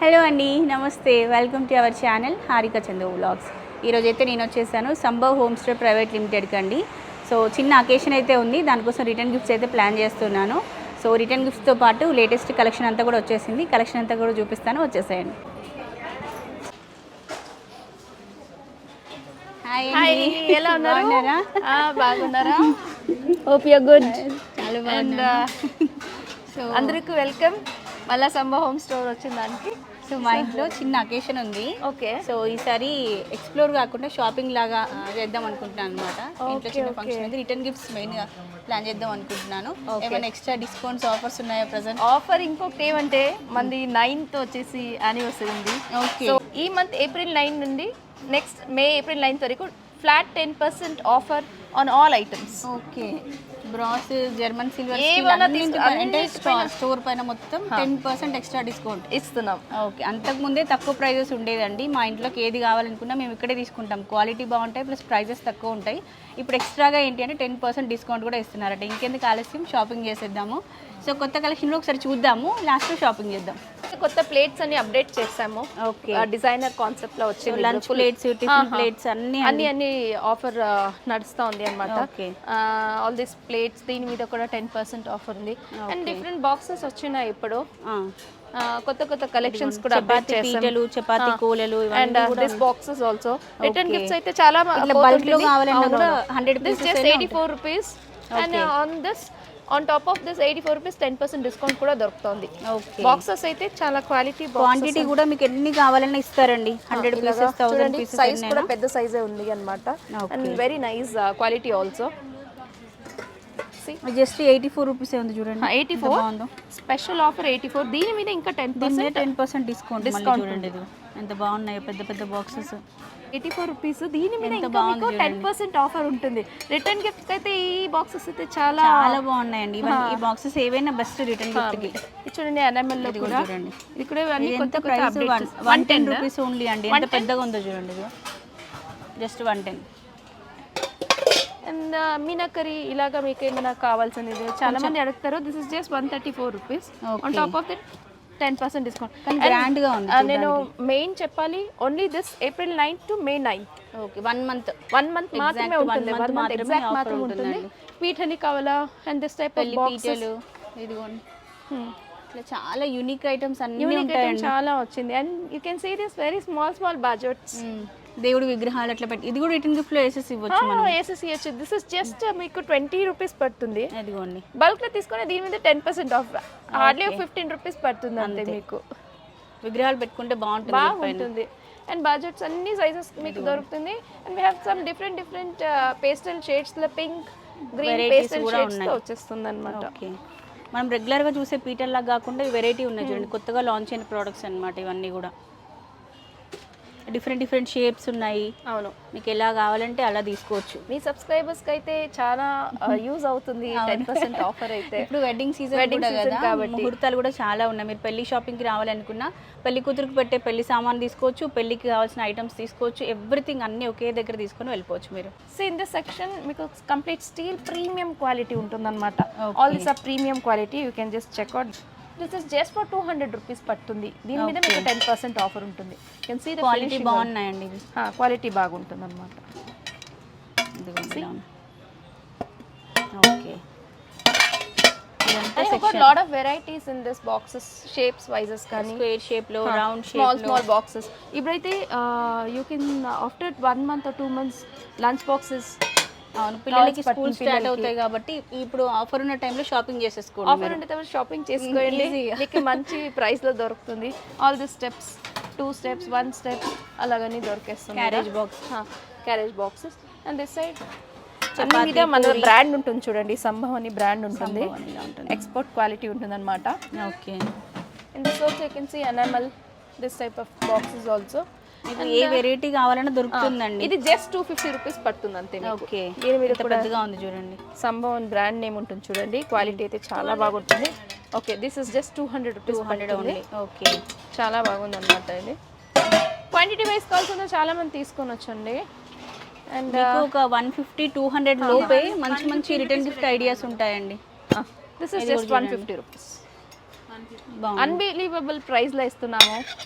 Hello అండి, నమస్తే. Welcome to our channel Harika Chandu vlogs. ఈరోజైతే నేను వచ్చేసాను సంభవ్ హోమ్ స్టే ప్రైవేట్ లిమిటెడ్కి అండి. సో చిన్న అకేషన్ అయితే ఉంది, దానికోసం రిటర్న్ గిఫ్ట్స్ అయితే ప్లాన్ చేస్తున్నాను. సో రిటర్న్ గిఫ్ట్స్తో పాటు లేటెస్ట్ కలెక్షన్ అంతా కూడా వచ్చేసింది. కలెక్షన్ అంతా కూడా చూపిస్తాను, వచ్చేసేయండి. హాయ్, ఎలా ఉన్నారు? బాగున్నారా? Hope you good. చాలా బాగున్నా. సో అందరికీ వెల్కమ్. మళ్ళీ సంభవ్ హోమ్ స్టోర్ వచ్చిన దానికి. సో మా ఇంట్లో చిన్న అకేషన్ ఉంది. ఓకే. సో ఈసారి ఎక్స్ప్లోర్ కాకుండా షాపింగ్ లాగా చేద్దాం అనుకుంటున్నాను అనమాట. ఇంట్లో చిన్న ఫంక్షన్ అయితే రిటర్న్ గిఫ్ట్స్ మెయిన్గా ప్లాన్ చేద్దాం అనుకుంటున్నాను. ఏమైనా ఎక్స్ట్రా డిస్కౌంట్స్ ఆఫర్స్ ఉన్నాయా ప్రజెంట్? ఆఫర్ ఇంకొకటి ఏమంటే మనది 9th వచ్చేసి యానివర్సరీ ఉంది. ఓకే. సో ఈ మంత్ April 9 నుండి నెక్స్ట్ April 9 వరకు flat 10% offer on all items. Okay. Brass, German silver అంటే స్టోర్ పైన మొత్తం 10% ఎక్స్ట్రా డిస్కౌంట్ ఇస్తున్నాం. ఓకే. అంతకుముందే తక్కువ ప్రైజెస్ ఉండేదండి. మా ఇంట్లోకి ఏది కావాలనుకున్నా మేము ఇక్కడే తీసుకుంటాం. క్వాలిటీ బాగుంటాయి, ప్లస్ ప్రైజెస్ తక్కువ ఉంటాయి. ఇప్పుడు ఎక్స్ట్రాగా ఏంటి అంటే 10% డిస్కౌంట్ కూడా ఇస్తున్నారట. ఇంకెందుకు ఆలస్యం, షాపింగ్ చేసేద్దాము. సో కొత్త కలెక్షన్లో ఒకసారి చూద్దాము, లాస్ట్లో షాపింగ్ చేద్దాం. కొత్త ప్లేట్స్ అన్ని అప్డేట్ చేసాము. ఓకే. డిజైనర్ కాన్సెప్ట్ లో వచ్చింది. లంచ్ ప్లేట్స్, టిఫిన్ ప్లేట్స్ అన్ని ఆఫర్ నడుస్తూ ఉంది అనమాట. ఓకే. ఆల్ దిస్ ప్లేట్స్ దీని మీద కూడా 10% ఆఫర్ ఉంది. అండ్ డిఫరెంట్ బాక్సెస్ వచ్చినాయి ఇప్పుడు. కొత్త కొత్త కలెక్షన్స్ కూడా అప్డేట్ చేసాము. చపాతీ కోలలు and this boxes also return gifts అయితే చాలా బల్క్ లో కావాలన్నా కూడా 100 this just 84 rupees. And on top of this 84 rupees 10% discount కూడా దొరుకుతుంది. బాక్సెస్ అయితే చాలా క్వాంటిటీ కూడా మీకు ఎన్ని కావాలన్నా ఇస్తారండి. 100 పీసెస్, 1000 పీసెస్. సైజ్ కూడా పెద్ద సైజే ఉంది అన్నమాట. And very nice quality also. Just 84 rupees ఉంది చూడండి. 84 స్పెషల్ ఆఫర్ 84. దీని మీద ఇంకా 10% డిస్కౌంట్ చూడండి. ఇది ఎంత బాగున్నాయో పెద్ద పెద్ద బాక్సెస్. 84 రూపీస్. దీని మీద ఇంకా మీకు 10% ఆఫర్ ఉంటుంది. రిటర్న్ గిఫ్ట్స్ అయితే ఈ బాక్సెస్ అయితే చాలా చాలా బాగున్నాయండి. ఈ బాక్సెస్ ఏవైనా బెస్ట్ రిటర్న్ గిఫ్ట్ కి. చూడండి ఎన్ఎంఎల్ లో కూడా చూడండి. ఇది కూడా అన్ని కొత్త ప్రైస్ 110 రూపీస్ ఓన్లీ అండి. ఎంత పెద్దగా ఉందో చూడండి. ఇది జస్ట్ 110. అండ్ మీనాకరీ ఇలాగా మీకు ఏమైనా కావాల్సింది చాలా మంది అడుగుతారు. This is just 134 rupees. On top of that 10% discount. Grand గా ఉంది. నేను మెయిన్ చెప్పాలి, only this April 9 to May 9. Okay. 1 month మాత్రమే ఉంటుంది. 1 మంత్ ఎగ్జాక్ట్ మాత్రమే ఉంటుంది. పీఠని కావాలా and this type of boxes. ఇదిగోండి. ఇట్లా చాలా యూనిక్ ఐటమ్స్ అన్ని ఉంటాయండి. చాలా వచ్చింది. And you can see this very small budgets. దేవుడి విగ్రహాలు అట్లా పెట్టి ఇది కూడా రిటర్న్ గిఫ్ట్ లో వేసేసి ఇవ్వచ్చు మనం. వేసేసి ఇవ్వచ్చు. దిస్ ఇస్ జస్ట్ మీకు 20 రూపీస్ పడుతుంది. అదిగోండి. బల్క్ లో తీసుకుని దీని మీద 10% ఆఫ్. హార్డ్లీ 15 రూపీస్ పడుతుంది అంతే. మీకు విగ్రహాలు పెట్టుకుంటే బాగుంటుంది. అండ్ బడ్జెట్స్ అన్ని సైజెస్ మీకు దొరుకుతుంది. And we have some different pastel shades లో పింక్, గ్రీన్ పేస్టల్ షేడ్స్ తో వచ్చేస్తుంది అన్నమాట. ఓకే. మనం రెగ్యులర్ గా చూసే పీటర్ లాగా కాకుండా వెరైటీ ఉన్నాయి చూడండి. కొత్తగా లాంచ్ అయిన ప్రోడక్ట్స్ అన్నమాట ఇవన్నీ కూడా. డిఫరెంట్ షేప్స్ ఉన్నాయి. అవును, మీకు ఎలా కావాలంటే అలా తీసుకోవచ్చు. మీ సబ్స్క్రైబర్స్కి అయితే చాలా యూజ్ అవుతుంది 10% ఆఫర్ అయితే. ఇప్పుడు వెడ్డింగ్ సీజన్ కాబట్టి ముహూర్తాలు కూడా చాలా ఉన్నాయి. మీరు పెళ్లి షాపింగ్కి రావాలనుకున్నా పెళ్లి కూతురికి పెట్టే పెళ్లి సామాన్ తీసుకోవచ్చు, పెళ్లికి కావాల్సిన ఐటమ్స్ తీసుకోవచ్చు. ఎవ్రీథింగ్ అన్ని ఒకే దగ్గర తీసుకొని వెళ్ళిపోవచ్చు మీరు. సో ఇన్ దిస్ సెక్షన్ మీకు కంప్లీట్ స్టీల్ ప్రీమియం క్వాలిటీ ఉంటుందన్నమాట. All this are premium quality. You can just checkout. This is just for 200 rupees పడుతుంది. దీని మీద మీకు 10% ఆఫర్ ఉంటుంది. కెన్ సీ ద క్వాలిటీ బాగున్నాయండి. ఇవి క్వాలిటీ బాగుంటుంది అనమాట. Okay. Lot of varieties in this boxes, shapes వైజెస్ కానీ స్క్వేర్ షేప్ లో, రౌండ్ షేప్, స్మాల్ బాక్సెస్. ఇప్పుడైతే you can after 1 month or 2 months lunch boxes. అవును, పిల్లలకి స్కూల్ స్టార్ట్ అవుతాయి కాబట్టి ఇప్పుడు ఆఫర్ ఉన్న టైంలో షాపింగ్ చేసేసుకోండి. ఆఫర్ ఉంటే షాపింగ్ చేసుకోండి. మీకు మంచి ప్రైస్ లో దొరుకుతుంది. All the steps, 2 steps, 1 step అలాగని దొరికేస్తుంది. Carriage boxes. And this side మీద మన బ్రాండ్ ఉంటుంది చూడండి. సంభవ్ అని బ్రాండ్ ఉంటుంది. ఎక్స్పోర్ట్ క్వాలిటీ ఉంటుంది అనమాట. Okay. In this also you can see enamel, this type of boxes also. ఏ వెరైటీ కావాలన్నా దొరుకుతుందండి. ఇది జస్ట్ 250 రూపీస్ పడుతుంది అంతే. ఓకే. దీని మీద పెద్దగా ఉంది చూడండి. సంభవ్ బ్రాండ్ నేమ్ ఉంటుంది చూడండి. క్వాలిటీ అయితే చాలా బాగుంటుంది. Okay. This is just 200 rupees పడుతుంది. ఓకే. చాలా బాగుంది అనమాట. ఇది క్వాంటిటీ వైస్ కావాల్సిన చాలా మంది తీసుకొని వచ్చండి. అండ్ ఒక 150-200 లోపే మంచి రిటర్న్ గిఫ్ట్ ఐడియాస్ ఉంటాయండి. This is just 150 rupees. బాగుంది. అన్బిలీవబుల్ ప్రైస్ లో ఇస్తున్నాము.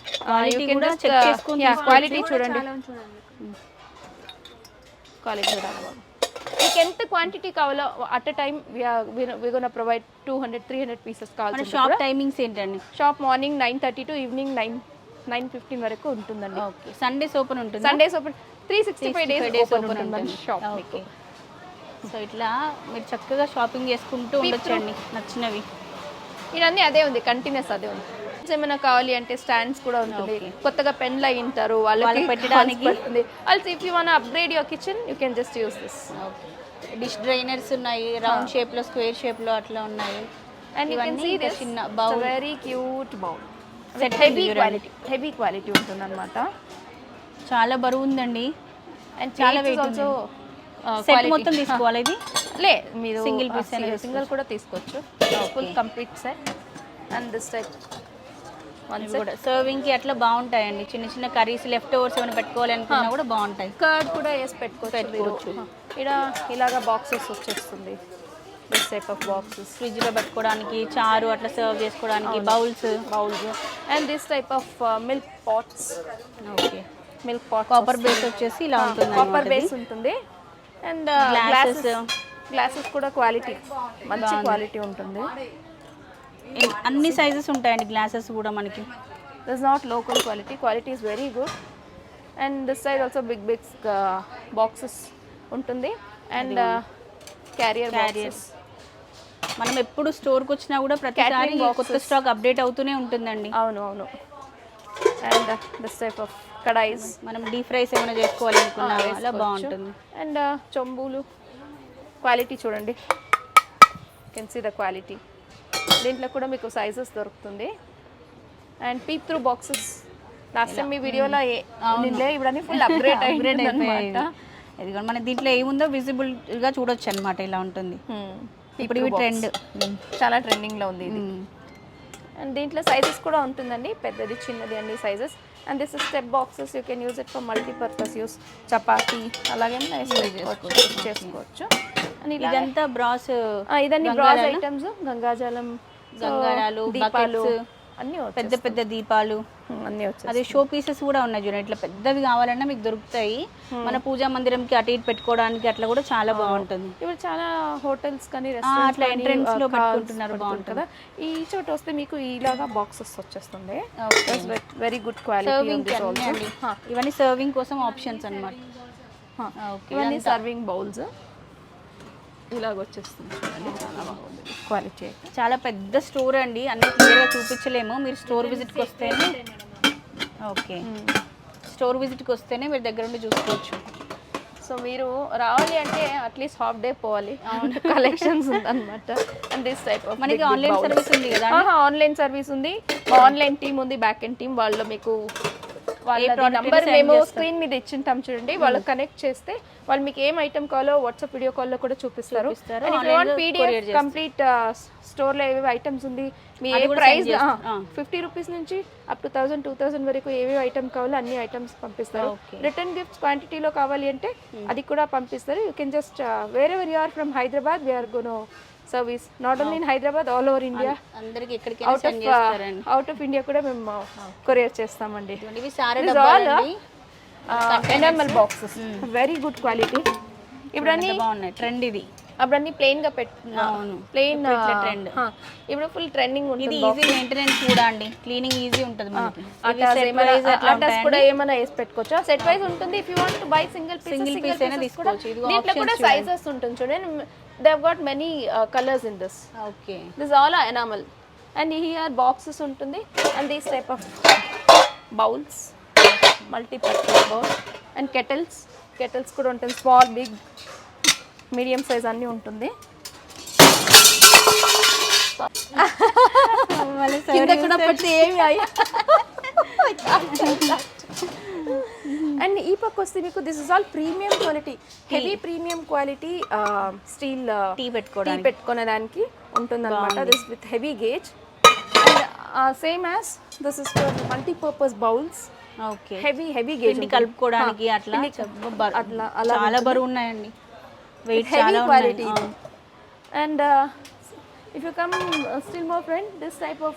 Quality కూడా check చేసుకొని క్వాలిటీ చూడండి, క్వాలిటీ చూడండి బాబు. మీకు ఎంత క్వాంటిటీ కావాలో at a time we gonna provide 200-300 pieces మన కావాలి. షాప్ టైమింగ్స్ ఏంటండి? షాప్ మార్నింగ్ 9:30 టు ఈవినింగ్ 9:15 వరకు ఉంటుందండి. ఓకే, సండేస్ ఓపెన్ ఉంటుంది. సండేస్ ఓపెన్, 365 డేస్ ఓపెన్ ఉంటుంది షాప్. ఓకే, సో ఇట్లా మీరు చక్కగా షాపింగ్ చేసుకుంటూ ఉండొచ్చండి నచ్చినవి. ఇవన్నీ అదే ఉంది, కంటిన్యూస్ అదే ఉంది. ఏమైనా కావాలి అంటే స్టాండ్స్ కూడా ఉంటుంది. కొత్తగా పెన్లు అయి ఉంటారు వాళ్ళకి పెట్టడానికి. Also if you want upgrade your kitchen you can just use this. Okay, dish drainers ఉన్నాయి, రౌండ్ షేప్ లో, స్క్వేర్ షేప్ లో అట్లా ఉన్నాయి. And you can see this చిన్న bowl, very cute bowl. Set heavy quality ఉంటుంది అనమాట. చాలా బరువు ఉందండి. అండ్ చాలా చాలా వెయిట్ ఆల్సో. సెట్ మొత్తం తీసుకోవాలి ఇది? లే, మీరు సింగిల్ పీస్ సింగిల్ కూడా తీసుకోవచ్చు. Full complete set. And this type కూడా సర్వింగ్ కి అట్లా బాగుంటాయండి. చిన్న చిన్న కర్రీస్ లెఫ్ట్ ఓవర్స్ ఏమైనా పెట్టుకోవాలి అనుకున్నా కూడా బాగుంటాయి. కర్డ్ కూడా వేసి పెట్టుకోవచ్చు. ఇక్కడ ఇలాగా బాక్సెస్ వచ్చేస్తుంది. This type of boxes fridge లో పెట్టుకోవడానికి, చారు అట్లా సర్వ్ చేసుకోవడానికి, bowls. And this type of milk pots. Okay, milk pot copper base వచ్చేసి ఇలా ఉంటుంది. కాపర్ బేస్ ఉంటుంది. అండ్ గ్లాసెస్ కూడా క్వాలిటీ, మంచి క్వాలిటీ ఉంటుంది. అన్ని సైజెస్ ఉంటాయండి గ్లాసెస్ కూడా మనకి. This not local quality is very good. And this side also big boxes ఉంటుంది. And carriers. మనం ఎప్పుడు స్టోర్కి వచ్చినా కూడా ప్రతిసారి కొత్త స్టాక్ అప్డేట్ అవుతూనే ఉంటుందండి. అవును. And this type of kadhais, మనం డీప్ ఫ్రైస్ ఏమైనా చేసుకోవాలి అనుకున్నా అలా బాగుంటుంది. అండ్ చెంబులు క్వాలిటీ చూడండి, కెన్ సీ ద క్వాలిటీ. దీంట్లో కూడా మీకు సైజెస్ దొరుకుతుంది. And peep through boxes. Last time మీ వీడియోలో ఇవన్నీ ఫుల్ అప్గ్రేడ్ అయిపోయింది. ఇది మన దీంట్లో ఏముందో విజిబుల్ గా చూడొచ్చు అనమాట. ఇలా ఉంటుంది ఇప్పుడు ఇవి ట్రెండ్, చాలా ట్రెండింగ్లో ఉంది ఇది. అండ్ దీంట్లో సైజెస్ కూడా ఉంటుందండి, పెద్దది చిన్నది అన్ని sizes. And this is step boxes. You can use it for multipurpose use. Chapati అలాగే చేసుకోవచ్చు. అండ్ ఇదంతా బ్రాస్, ఇదన్నీ బ్రాస్ ఐటమ్స్. గంగాజాలు, దీపాలు అన్నీ పెద్ద పెద్ద దీపాలు అన్నీ వచ్చాయి. అదే షో పీసెస్ కూడా ఉన్నాయి చూడండి. ఇట్లా పెద్దవి కావాలన్నా మీకు దొరుకుతాయి. మన పూజా మందిరంకి అటు ఇటు పెట్టుకోవడానికి అట్లా కూడా చాలా బాగుంటుంది. ఇప్పుడు చాలా హోటల్స్ కానీ అట్లా ఎంట్రన్స్ లో పెట్టుకుంటున్నారు, బాగుంటుంది కదా. ఈ చోట వస్తే మీకు ఇలాగా బాక్సెస్ వచ్చేస్తుంది. Very good quality. ఇవన్నీ సర్వింగ్ కోసం ఆప్షన్స్ అన్నమాట. ఇవన్నీ సర్వింగ్ బౌల్స్ ఇలాగ వచ్చేస్తుంది. చాలా బాగుంది క్వాలిటీ. చాలా పెద్ద స్టోర్ అండి, అన్ని క్లియర్గా చూపించలేము. మీరు స్టోర్ విజిట్కి వస్తేనే, ఓకే, స్టోర్ విజిట్కి వస్తేనే మీరు దగ్గర ఉండి చూసుకోవచ్చు. సో మీరు రావాలి అంటే అట్లీస్ట్ హాఫ్ డే పోవాలి. కలెక్షన్స్ ఉందన్నమాట. అండ్ దిస్ టైప్ ఆఫ్ మనకి ఆన్లైన్ సర్వీస్ ఉంది కదా? ఆన్లైన్ సర్వీస్ ఉంది. ఆన్లైన్ టీమ్ ఉంది, బ్యాక్ ఎండ్ టీమ్. వాళ్ళు మీకు వాళ్ళ నంబర్ మేము స్క్రీన్ మీద ఇచ్చింటాం చూడండి. వాళ్ళకి కనెక్ట్ చేస్తే వాళ్ళు మీకు ఏం ఐటమ్ కావాలో వాట్సాప్ వీడియో కాల్లో కూడా చూపిస్తారు. పీడిఎఫ్ కంప్లీట్ స్టోర్లో ఏవేవి ఐటమ్స్ ఉంది, మీ ఏ ప్రైస్ 50 రూపీస్ నుంచి అప్ టు 1000-2000 వరకు ఏవేవి ఐటమ్ కావాలో అన్ని ఐటమ్స్ పంపిస్తారు. రిటర్న్ గిఫ్ట్స్ క్వాంటిటీలో కావాలి అంటే అది కూడా పంపిస్తారు. You can just wherever you are from Hyderabad we're gonna service not only in Hyderabad, all over India. అందరికి అవుట్ ఆఫ్ ఇండియా కూడా మేము కొరియర్ చేస్తామండి. Enamel boxes very good quality. ఇప్పుడన్నీ బాగున్నాయి, ట్రెండ్ ఇది. అప్పుడన్నీ ప్లెయిన్ గా ప్లెయిన్ ట్రెండ్. ఇప్పుడు ఫుల్ ట్రెండింగ్ ఉంటుంది. ఈజీ మెయింటెనెన్స్ కూడా అండి, క్లీనింగ్ ఈజీ ఉంటుంది మనకి. అటాస్ కూడా ఏమైనా వేసి పెట్టుకోవచ్చు. సెట్ వైజ్ ఉంటుంది. If you want to buy single piece అయినా తీసుకోవచ్చు. దీంట్లో కూడా సైజెస్ ఉంటుంది చూడండి. They have got many colours in this. Okay, this all enamel. And here boxes ఉంటుంది. And these type of bowls, multipurpose bowl. And kettles కూడా ఉంటుంది. Small, big, medium size అన్నీ ఉంటుంది. కింద కూడా పడితే ఏమి అండ్ ఈ పక్క వస్తే మీకు this is all premium quality, heavy premium quality steel tea పెట్టుకునే దానికి ఉంటుంది అనమాట. This with heavy gauge. And same as this is for multipurpose bowls. Okay, heavy gauge కలుపుకోవడానికి అట్లా చాలా బరువు ఉన్నాయండి, weight heavy quality. And If you come still more friend, this type of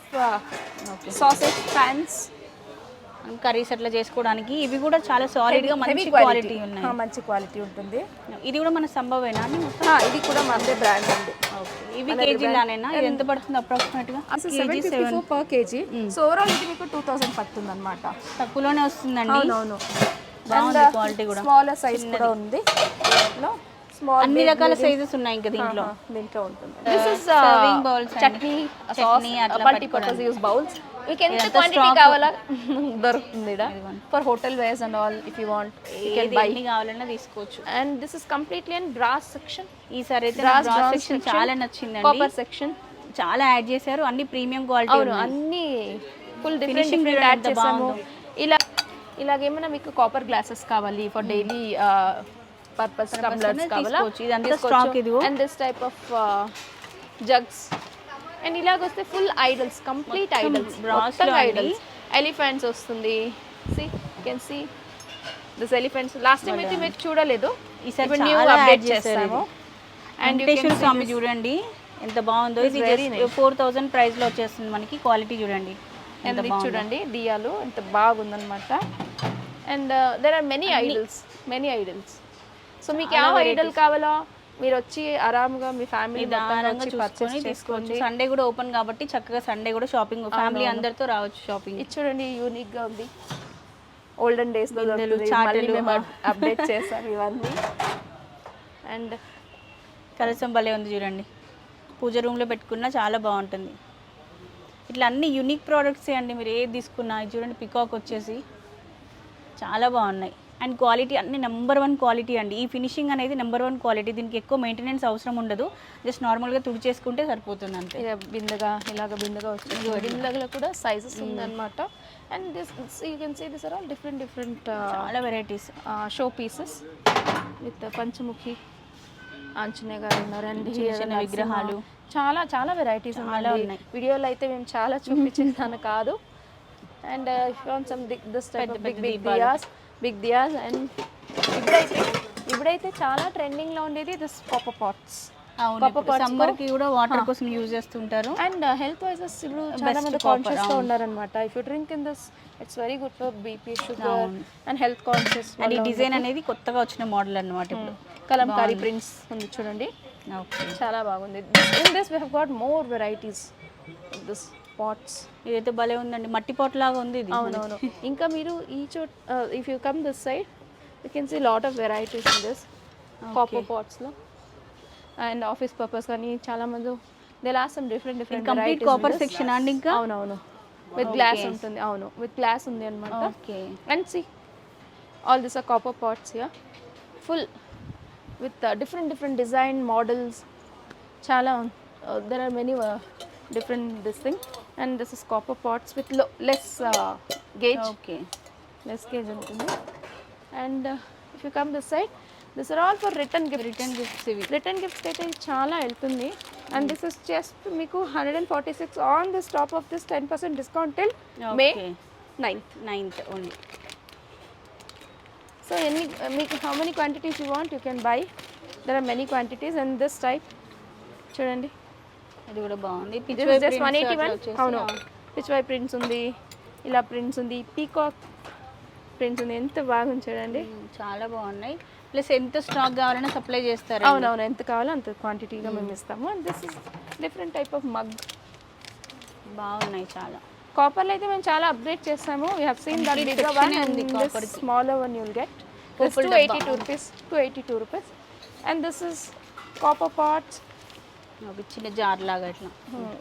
sausage pans. Curries అట్లా చేసుకోవడానికి ఇవి కూడా చాలా సాలిడ్గా మంచి క్వాలిటీ ఉన్నాయి. మంచి క్వాలిటీ ఉంటుంది. ఇది కూడా మన సంభవేనా అండి మొత్తం? ఇది కూడా మనదే బ్రాండ్ అండి. ఇవి కేజీలానేనా? ఇది ఎంత పడుతుంది అప్రాక్సిమేట్గా? 754 per kg. సో ఓవరాల్ ఇది మీకు 2000 పడుతుంది అనమాట. తక్కువలోనే వస్తుందండి. అవునవును. బాగుంది క్వాలిటీ కూడా. స్మాలర్ సైజ్ కూడా ఉంది. అన్ని రకాల సైజెస్ ఉన్నాయి ఇంకా దీంట్లో ఉంటుంది. This is serving bowls, chutney sauce, multipurpose use bowls. మీకు ఎంత క్వాంటిటీ కావాలా దొరుకుతుంది ఇక్కడ. For hotel wares and all if you want you can buy. ఎన్ని కావాలన్నా తీసుకోవచ్చు. And this is completely in brass section. ఈసారి అయితే బ్రాస్ సెక్షన్ చాలా నచ్చిందండి. కాపర్ సెక్షన్ చాలా యాడ్ చేశారు. అన్ని ప్రీమియం క్వాలిటీ. అవును, అన్ని ఫుల్ డిఫరెంట్ యాడ్ చేసాము. ఇలాగేమైనా మీకు కాపర్ గ్లాసెస్ కావాలి ఫర్ డైలీ పర్పస్ టంబ్లర్స్ కావాలా, ఇదంతా స్టాక్. ఇది and this type of jugs. And ఇలాగొస్తే full idols, complete idols, idols. Elephants వస్తుంది. See can see this elephants. Last time అయితే మీరు చూడలేదు, ఈసారి న్యూ అప్డేట్ చేస్తాము. అండ్ వెంకటేశ్వర స్వామి చూడండి ఎంత బాగుందో. ఇది 4000 ప్రైస్ లో వచ్చేస్తుంది మనకి. క్వాలిటీ చూడండి ఎంత బాగుందో. చూడండి దియాలు ఎంత బాగుందన్నమాట. And there are many idols. So మీకు ಯಾವ ఐడల్ కావాలో మీరు వచ్చి ఆరాంగా మీ ఫ్యామిలీ దారంగా చూసుకొని తీసుకోవచ్చు. సండే కూడా ఓపెన్ కాబట్టి చక్కగా సండే కూడా షాపింగ్ ఫ్యామిలీ అందరితో రావచ్చు షాపింగ్. ఇది చూడండి యూనిక్ గా ఉంది. ఓల్డెన్ డేస్ లో అప్డేట్ చేస్తాం ఇవన్నీ. అండ్ కలసం భలే ఉంది చూడండి. పూజ రూమ్లో పెట్టుకున్నా చాలా బాగుంటుంది. ఇట్లా అన్ని యూనిక్ ప్రోడక్ట్స్ అండి. మీరు ఏది తీసుకున్నా చూడండి. పికాక్ వచ్చేసి చాలా బాగున్నాయి. అండ్ క్వాలిటీ అన్ని నెంబర్ 1 క్వాలిటీ అండి. ఈ ఫినిషింగ్ అనేది నెంబర్ 1 క్వాలిటీ. దీనికి ఎక్కువ మెయింటెనెన్స్ అవసరం ఉండదు. జస్ట్ నార్మల్గా తుడిచేసుకుంటే సరిపోతుంది అంతే. బిందగా వచ్చింది. బిందగలో కూడా సైజెస్ ఉందన్నమాట. And this you can see this are all different చాలా varieties. Show pieces with Panchamukhi Anjaneya గారు ఉన్నారు. అండ్ చిన్న విగ్రహాలు చాలా వెరైటీస్ ఉన్నాయి. వీడియోలో అయితే మేము చాలా చూపించేదాన్ని కాదు. And this type big diyas. And ఇప్పుడైతే చాలా ట్రెండింగ్ లో ఉండేది దిస్ కాపర్ పాట్స్. సమ్మర్ కి కూడా వాటర్ కోసం యూజ్ చేస్తుంటారు. అండ్ హెల్త్ వైజెస్ ఇప్పుడు చాలా మంది కాన్షియస్ గా ఉన్నారన్నమాట. If you drink in this it's very good for BP, sugar and health conscious. And ఈ డిజైన్ అనేది కొత్తగా వచ్చిన మోడల్ అన్నమాట. ఇప్పుడు కలంకారీ ప్రింట్స్ ఉంది చూడండి. చాలా బాగుంది. In this we have got more varieties this pots. ఇదైతే భలే ఉందండి. మట్టి పాట్ లాగా ఉంది ఇది. అవునవును. ఇంకా మీరు ఈ చోట్ if you come this side you can see lot of varieties in this copper పాట్స్లో. అండ్ ఆఫీస్ పర్పస్ కానీ చాలా మంది they last some different complete copper section అండి. ఇంకా అవునవును విత్ గ్లాస్ ఉంటుంది. అవును విత్ గ్లాస్ ఉంది అనమాట. Okay. And see all this are copper pots here full with different design models. చాలా there are many different this thing. And this is copper pots with less gauge. Okay, less gauge ఉంటుంది. And if you come this side, these are all for return gifts. Return gifts అయితే చాలా వెళ్తుంది. And this is just మీకు 146 on this top of this 10% discount till May 9th only. So మీకు how many quantities you want you can buy. There are many quantities. And this type చూడండి, అది కూడా బాగుంది. Just 181. అవును, Pichwai prints ఉంది, ఇలా prints ఉంది, పీకాక్ ప్రింట్స్ ఉంది. ఎంత బాగుంది చూడండి. చాలా బాగున్నాయి. ప్లస్ ఎంత స్టాక్ కావాలన్నా సప్లై చేస్తారు. అవునవును, ఎంత కావాలో అంత క్వాంటిటీలో మేము ఇస్తాము. And this is different type of mug. బాగున్నాయి చాలా. కాపర్లో అయితే మేము చాలా అప్గ్రేడ్ చేస్తాము. We have seen that bigger one and this smaller one you will get. This 282 rupees. And this is copper pots. ఒక చిన్న జార్ లాగా ఇట్లా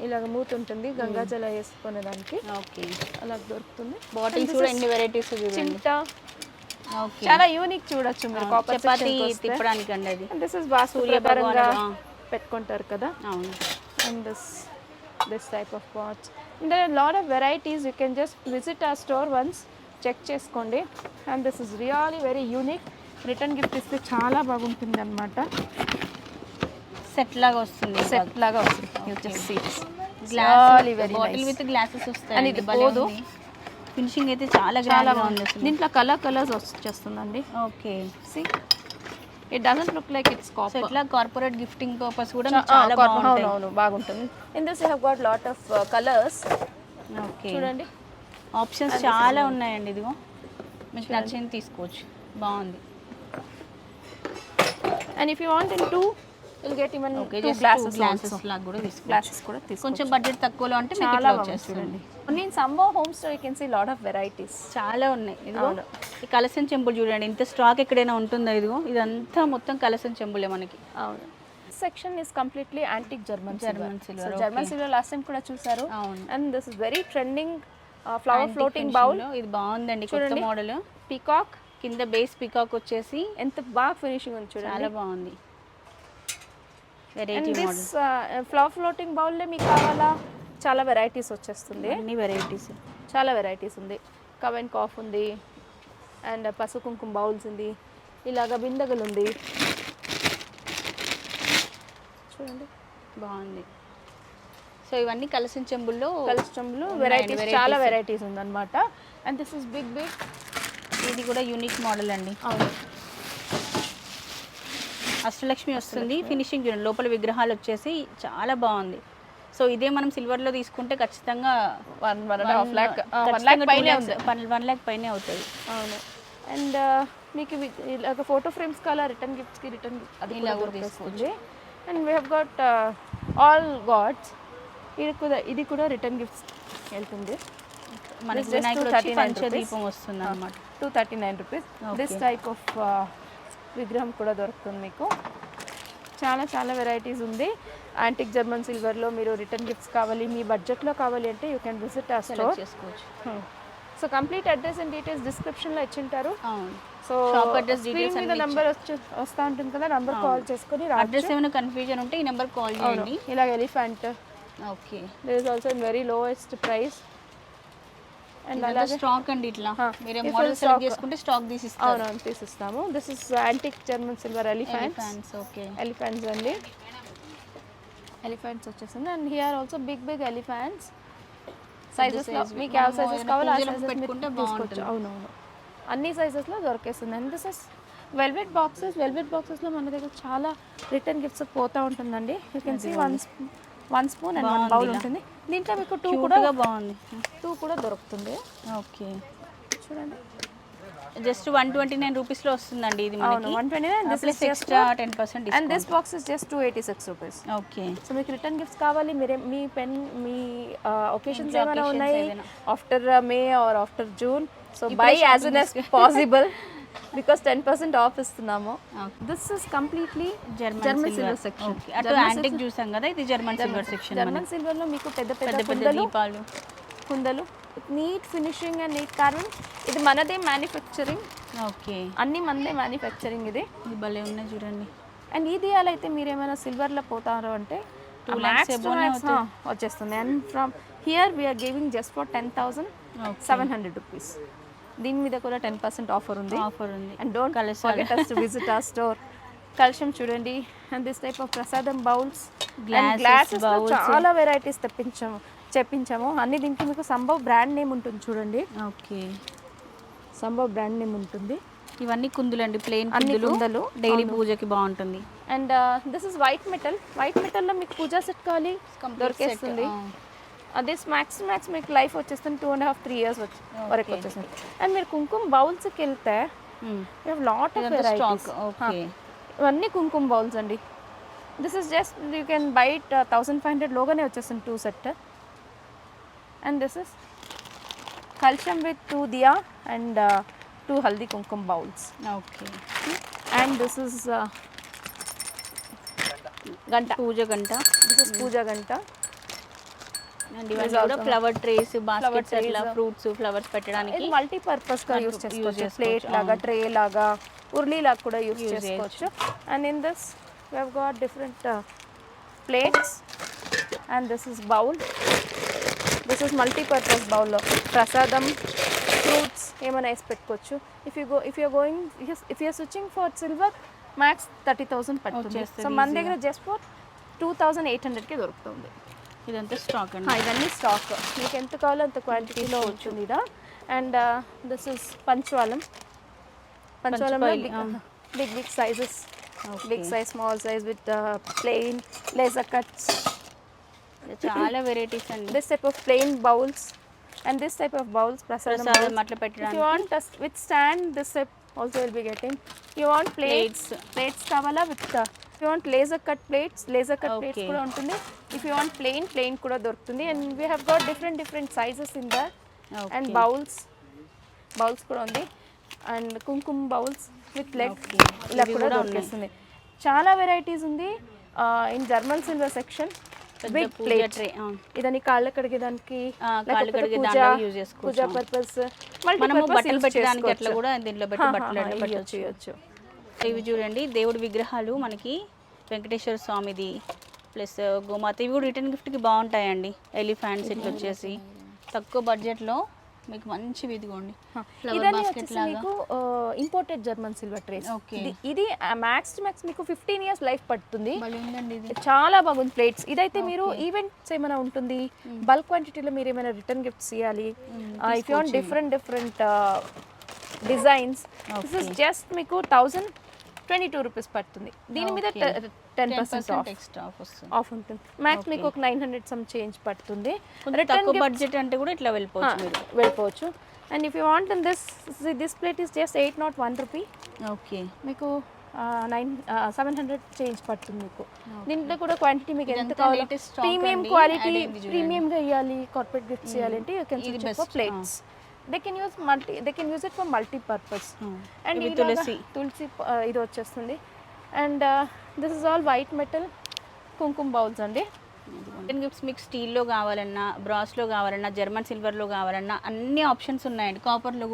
ఇలాగ మూత ఉంటుంది, గంగాజల వేసుకునే దానికి. ఓకే, అలా దొరుకుతుంది. బాటిల్స్ కూడా ఎన్ని వెరైటీస్ చింత. ఓకే, చాలా యూనిక్ చూడొచ్చు మీరు. కాపర్ చపాతీ తిప్పడానికి అండి అది. దిస్ ఇస్ వాస్తుపరంగా పెట్టుకుంటారు కదా. అవును. And this type of pots. There are lot of varieties. You can just visit our store once, check చేసుకోండి. And this is really very unique. Return gift ఇస్తే చాలా బాగుంటుంది అనమాట. సెట్ లాగా వస్తుంది. బాటిల్ విత్ గ్లాసెస్ వస్తాయి. ఇది పోదు. ఫినిషింగ్ అయితే చాలా గ్రాండ్గా ఉంది. దీంట్లో కలర్స్ వచ్చేస్తుందండి. Okay, see it doesn't look like it's so copper. ఇట్లా కార్పొరేట్ గిఫ్టింగ్ పర్పస్ కూడా మీకు చాలా బాగుంటాయి. అవును బాగుంటుంది. In this you have got lot of colours. Okay, చూడండి ఆప్షన్స్ చాలా ఉన్నాయండి. ఇదిగో మీకు నచ్చింది తీసుకోవచ్చు, బాగుంది. And if you want in 2 you'll get even okay, 2 glasses glasses లాగా కూడా తీసుకోవచ్చు. గ్లాసెస్ కూడా తీసుకో. కొంచెం బడ్జెట్ తక్కువలో అంటే మీకు చాలా ఇట్లా బాగుంది వచ్చేస్తుంది. చూడండి. నేను సంబో home store you can see lot of varieties. చాలా ఉన్నాయి. ఇదిగో ఈ కలసం చెంబులు చూడండి, ఇంత స్టాక్ ఎక్కడైనా ఉంటుందో. ఇదిగో ఇదంతా మొత్తం కలసం చెంబులే మనకి. అవును. Section is completely antique German silver. German silver last time కూడా చూసారు. అవును. And this is very trending flower floating bowl. ఇది బాగుందండి, కొత్త మోడల్. పీకాక్ కింద బేస్ పీకాక్ వచ్చేసి ఎంత బాగా ఫినిషింగ్ ఉంది చూడండి. చాలా బాగుంది, variety and model. This flower floating బౌల్లో మీకు కావాలా చాలా వెరైటీస్ వచ్చేస్తుంది. అన్ని వెరైటీస్, చాలా వెరైటీస్ ఉంది. కవ్ అండ్ కాఫ్ ఉంది, అండ్ పసుపు కుంకుమ బౌల్స్ ఉంది, ఇలాగ బిందెగలు ఉంది చూడండి, బాగుంది. సో ఇవన్నీ కలసం చెంబుల్లో కలస్టంలో వెరైటీస్, చాలా వెరైటీస్ ఉందన్నమాట. And this is big big. ఇది కూడా యూనిక్ మోడల్ అండి. అవును, అష్టలక్ష్మి వస్తుంది. ఫినిషింగ్ చూడండి, లోపల విగ్రహాలు వచ్చేసి చాలా బాగుంది. సో ఇదే మనం సిల్వర్లో తీసుకుంటే ఖచ్చితంగా 1.5 lakh 1 lakh పైనే అవుతుంది. అవును. అండ్ మీకు ఇలాగ ఫోటో ఫ్రేమ్స్ కావాలా రిటర్న్ గిఫ్ట్స్కి రిటర్న్ అది ఇలా కూడా తీసుకోండి. And we have got all gods. ఇది కూడా రిటర్న్ గిఫ్ట్స్ వెళ్తుంది. మనకి వినాయకుడు వచ్చి పంచదీపం వస్తుంది అన్నమాట. 239 రూపీస్. దిస్ టైప్ ఆఫ్ విగ్రహం కూడా దొరుకుతుంది మీకు. చాలా చాలా వెరైటీస్ ఉంది. యాంటిక్ జర్మన్ సిల్వర్లో మీరు రిటర్న్ గిఫ్ట్స్ కావాలి, మీ బడ్జెట్లో కావాలి అంటే యూ కెన్ విజిట్ ఆ స్టోర్ చేసుకోవచ్చు. So complete address and details డిస్క్రిప్షన్లో ఇచ్చింటారు. అవును. సో షాప్ అడ్రస్ డీటెయిల్స్ మీద నెంబర్ వస్తూ ఉంటుంది కదా, నెంబర్ కాల్ చేసుకొని అడ్రస్ ఏమైనా కన్ఫ్యూజన్ ఉంటే ఈ నెంబర్ కాల్ చేయండి. ఇలాగ elephant. Okay, there is also in very lowest price. And అలాగే స్టాక్ అండి, ఇట్లా మీరు మోడల్ సెలెక్ట్ చేసుకుంటే స్టాక్ తీసిస్తాం. అవునవును తీసిస్తాము. This is antique German silver elephants. Okay, elephants అండి, ఎలిఫెంట్స్ వచ్చేసింది. And here also big big elephants సైజెస్లో మీకు ಯಾವ సైజెస్ కావాలో ఆ సైజెస్ పెట్టుకుంటే తీసుకోవచ్చు. అవునవును, అన్ని సైజెస్లో దొరికేస్తుంది. And this is velvet boxes. Velvet బాక్సెస్లో మన దగ్గర చాలా రిటర్న్ గిఫ్ట్స్ పోతూ ఉంటుందండి. You can see one spoon and 1 bowl ఉంటుంది. దీంట్లో మీకు 2 కూడా బాగుంది, 2 కూడా దొరుకుతుంది. ఓకే, చూడండి జస్ట్ 129 రూపీస్లో వస్తుందండి ఇది మనకి. 129. This is extra 10% and this box is just 286 rupees. Okay, so మీకు రిటర్న్ గిఫ్ట్స్ కావాలి, మీ ఒకేషన్స్ ఏమైనా ఉన్నాయి after May or after June, so buy as soon as possible because 10% off ఇస్తున్నాము. This is completely German silver section. అటు antique చూసాం కదా, ఇది జర్మన్ సిల్వర్ సెక్షన్. జర్మన్ సిల్వర్లో మీకు పెద్ద పెద్ద దీపాలు, కుందలు, neat finishing and neat carving. ఇది మనదే మ్యానుఫ్యాక్చరింగ్. ఓకే, అన్ని మనదే మ్యానుఫ్యాక్చరింగ్. ఇది భలే ఉన్నాయి చూడండి. అండ్ ఈ దియాలైతే మీరు ఏమైనా సిల్వర్లో పోతారు అంటే 2 lakhs వచ్చేస్తుంది. And from here we're giving just for 10,700 rupees. దీని మీద కూడా 10% ఆఫర్ ఉంది. And don't forget us to visit our store. కలశం చూడండి. And this type of prasadam bowls, glasses చాలా వెరైటీస్ చెప్పించాము అన్ని. దీనికి మీకు సంభవ్ బ్రాండ్ నేమ్ ఉంటుంది చూడండి. ఓకే, సంభవ్ బ్రాండ్ నేమ్ ఉంటుంది. ఇవన్నీ కుందులండి, ప్లెయిన్ కుందలు, డైలీ పూజకి బాగుంటుంది. And this is white metal. White మెటల్లో మీకు పూజా సెట్ కావాలి దొరికేస్తుంది. అదే మ్యాక్స్ మీకు లైఫ్ వచ్చేస్తుంది 2.5-3 years వరకు వచ్చేస్తుంది. అండ్ మీరు కుంకుమ బౌల్స్కి వెళ్తే లాట్ ఆఫ్ వెరైటీస్. ఇవన్నీ కుంకుమ బౌల్స్ అండి. This is just you can buy 1500 లోగానే వచ్చేస్తుంది 2 set. And this is kalasham with 2 diya and 2 haldi kumkuma bowls. Okay, and this is ganta, puja గంట. దిస్ ఇస్ పూజ గంట. అండ్ ఇవన్నీ కూడా ఫ్లవర్ ట్రేస్, బాస్కెట్స్, అట్లా ఫ్రూట్స్, ఫ్లవర్స్ పెట్టడానికి మల్టీపర్పస్ గా యూస్ చేసుకోవచ్చు. ప్లేట్ లాగా, ట్రే లాగా, ఉర్లీ లాగా కూడా యూస్ చేసుకోవచ్చు. And in this we have got different plates. And this is bowl. This is multi-purpose bowl. Prasadam, fruits ఏమైనా వేసి పెట్టుకోవచ్చు. if you are switching for silver, max 30,000 పడుతుంది. సో మన దగ్గర జస్ట్ ఫర్ 2,800కి దొరుకుతుంది. ఇదంతా స్టాక్ అండి. ఇవన్నీ స్టాక్, మీకు ఎంత కావాలో అంత క్వాంటిటీలో ఉంటుంది ఇదా. అండ్ దిస్ ఇస్ పంచవాలం. Big big sizes big size small size with plain laser cuts. చాలా వెరైటీస్ అండి. This type of plain bowls and this type of bowls prasadam అట్లా if పెట్టడానికి. you want us with stand, this type also will be getting. You want plates కావాలా with if you want laser cut plates plates కూడా ఉంటుంది. If you want plain కూడా దొరుకుతుంది. And we have got different sizes in there. And bowls కూడా ఉంది. And కుంకుమ bowls with leg ఇలా కూడా దొరికేస్తుంది. చాలా వెరైటీస్ ఉంది in German silver section. Big plate ఇదని కాళ్ళ కడిగేదానికి పూజా పర్పస్ మనము బట్టలు పెట్టడానికి అట్లా కూడా దీంట్లో పెట్టి బట్టలు చేయొచ్చు. ఇవి చూడండి దేవుడి విగ్రహాలు మనకి వెంకటేశ్వర స్వామిది ప్లస్ గోమాత, ఇవి కూడా రిటర్న్ గిఫ్ట్కి బాగుంటాయండి. ఎలిఫెంట్స్ ఇట్లా వచ్చేసి తక్కువ బడ్జెట్లో మీకు మంచివి. ఇదిగోండి మీకు ఇంపోర్టెడ్ జర్మన్ సిల్వర్ ట్రేస్. ఇది మ్యాక్స్ మీకు 15 years లైఫ్ పడుతుంది. చాలా బాగుంది ప్లేట్స్. ఇదైతే మీరు ఈవెంట్స్ ఏమైనా ఉంటుంది, బల్క్ క్వాంటిటీలో మీరు ఏమైనా రిటర్న్ గిఫ్ట్స్ ఇవ్వాలి, if you want different designs, this is just మీకు 1022 రూపీస్ పడుతుంది. దీని మీద 10% ఎక్స్ట్రా ఆఫ్ ఉంటుంది. మ్యాక్స్ మీకు ఒక 900 సమ్ చేంజ్ పడుతుంది. తక్కువ బడ్జెట్ అంటే కూడా ఇట్లా వెళ్ళిపోవచ్చు. And if you want in this plate is just 801 rupee. Okay, మీకు 700 చేంజ్ పడుతుంది. మీకు దీంట్లో కూడా క్వాంటిటీ మీకు ఎంత కావాలి, ప్రీమియం క్వాలిటీ, ప్రీమియంగా ఇవ్వాలి, కార్పొరేట్ గిఫ్ట్స్ ఇవ్వాలంటే you can switch for plates. They can use it for multi-purpose. And తులసి ఇది వచ్చేస్తుంది. And this is all white metal కుంకుమ బౌల్స్ అండి. రిటర్న్ గిఫ్ట్స్ మీకు స్టీల్లో కావాలన్నా, బ్రాస్లో కావాలన్నా, జర్మన్ సిల్వర్లో కావాలన్నా అన్ని ఆప్షన్స్ ఉన్నాయండి. కాపర్లో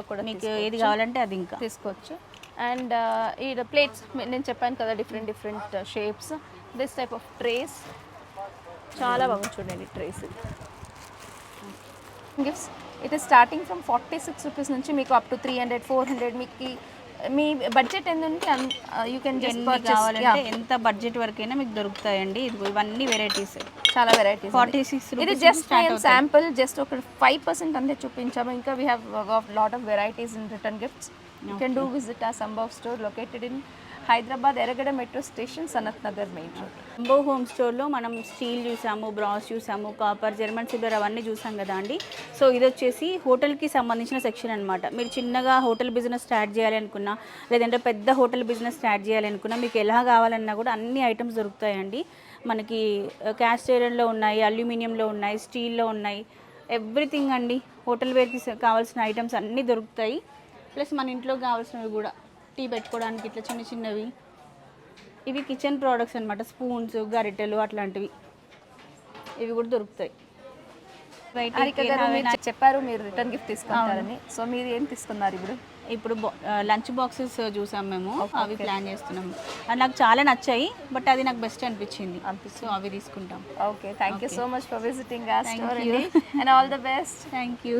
కూడా మీకు ఏది కావాలంటే అది ఇంకా తీసుకోవచ్చు. అండ్ ఈ ప్లేట్స్ నేను చెప్పాను కదా, different shapes. This type of trace చాలా బాగుంది చూడండి. Trace gifts it is starting from 46 rupees నుంచి మీకు అప్ టు 300, 400. మీకు మీ బడ్జెట్ ఏంటంటే యూ కెన్ జస్ట్ కావాలంటే ఎంత బడ్జెట్ వరకైనా మీకు దొరుకుతాయండి. ఇవన్నీ వెరైటీస్, చాలా వెరైటీస్. 46 ఇది జస్ట్ శాంపుల్, జస్ట్ ఒక 5% అంతే చూపించాము. ఇంకా we have lot of varieties in return gifts. You can do visit ఆ Sambhav store located in Hyderabad Erragadda metro station, Sanath Nagar main road. Sambhav home స్టోర్లో మనం స్టీల్ చూసాము, బ్రాస్ చూసాము, కాపర్, జర్మన్ సిల్వర్ అవన్నీ చూసాం కదా అండి. సో ఇది వచ్చేసి హోటల్కి సంబంధించిన సెక్షన్ అనమాట. మీరు చిన్నగా హోటల్ బిజినెస్ స్టార్ట్ చేయాలి అనుకున్నా, లేదంటే పెద్ద హోటల్ బిజినెస్ స్టార్ట్ చేయాలి అనుకున్నా, మీకు ఎలా కావాలన్నా కూడా అన్ని ఐటమ్స్ దొరుకుతాయండి. మనకి క్యాస్ట్ ఐరన్లో ఉన్నాయి, అల్యూమినియంలో ఉన్నాయి, స్టీల్లో ఉన్నాయి, ఎవ్రీథింగ్ అండి. హోటల్ వేర్కి కావాల్సిన ఐటమ్స్ అన్నీ దొరుకుతాయి. ప్లస్ మన ఇంట్లో కావాల్సినవి కూడా, టీ పెట్టుకోవడానికి ఇట్లా చిన్నవి, ఇవి కిచెన్ ప్రోడక్ట్స్ అనమాట. స్పూన్స్, గరిటెలు అట్లాంటివి ఇవి కూడా దొరుకుతాయి. చెప్పారు మీరు రిటర్న్ గిఫ్ట్ తీసుకుంటారని. సో మీరు ఏం తీసుకున్నారు ఇప్పుడు లంచ్ బాక్సెస్ చూసాం మేము, అవి ప్లాన్ చేస్తున్నాము. అది నాకు చాలా నచ్చాయి, బట్ అది నాకు బెస్ట్ అనిపించింది. సో అవి తీసుకుంటాం. Okay, thank you so much for visiting our store and all the best. Thank you.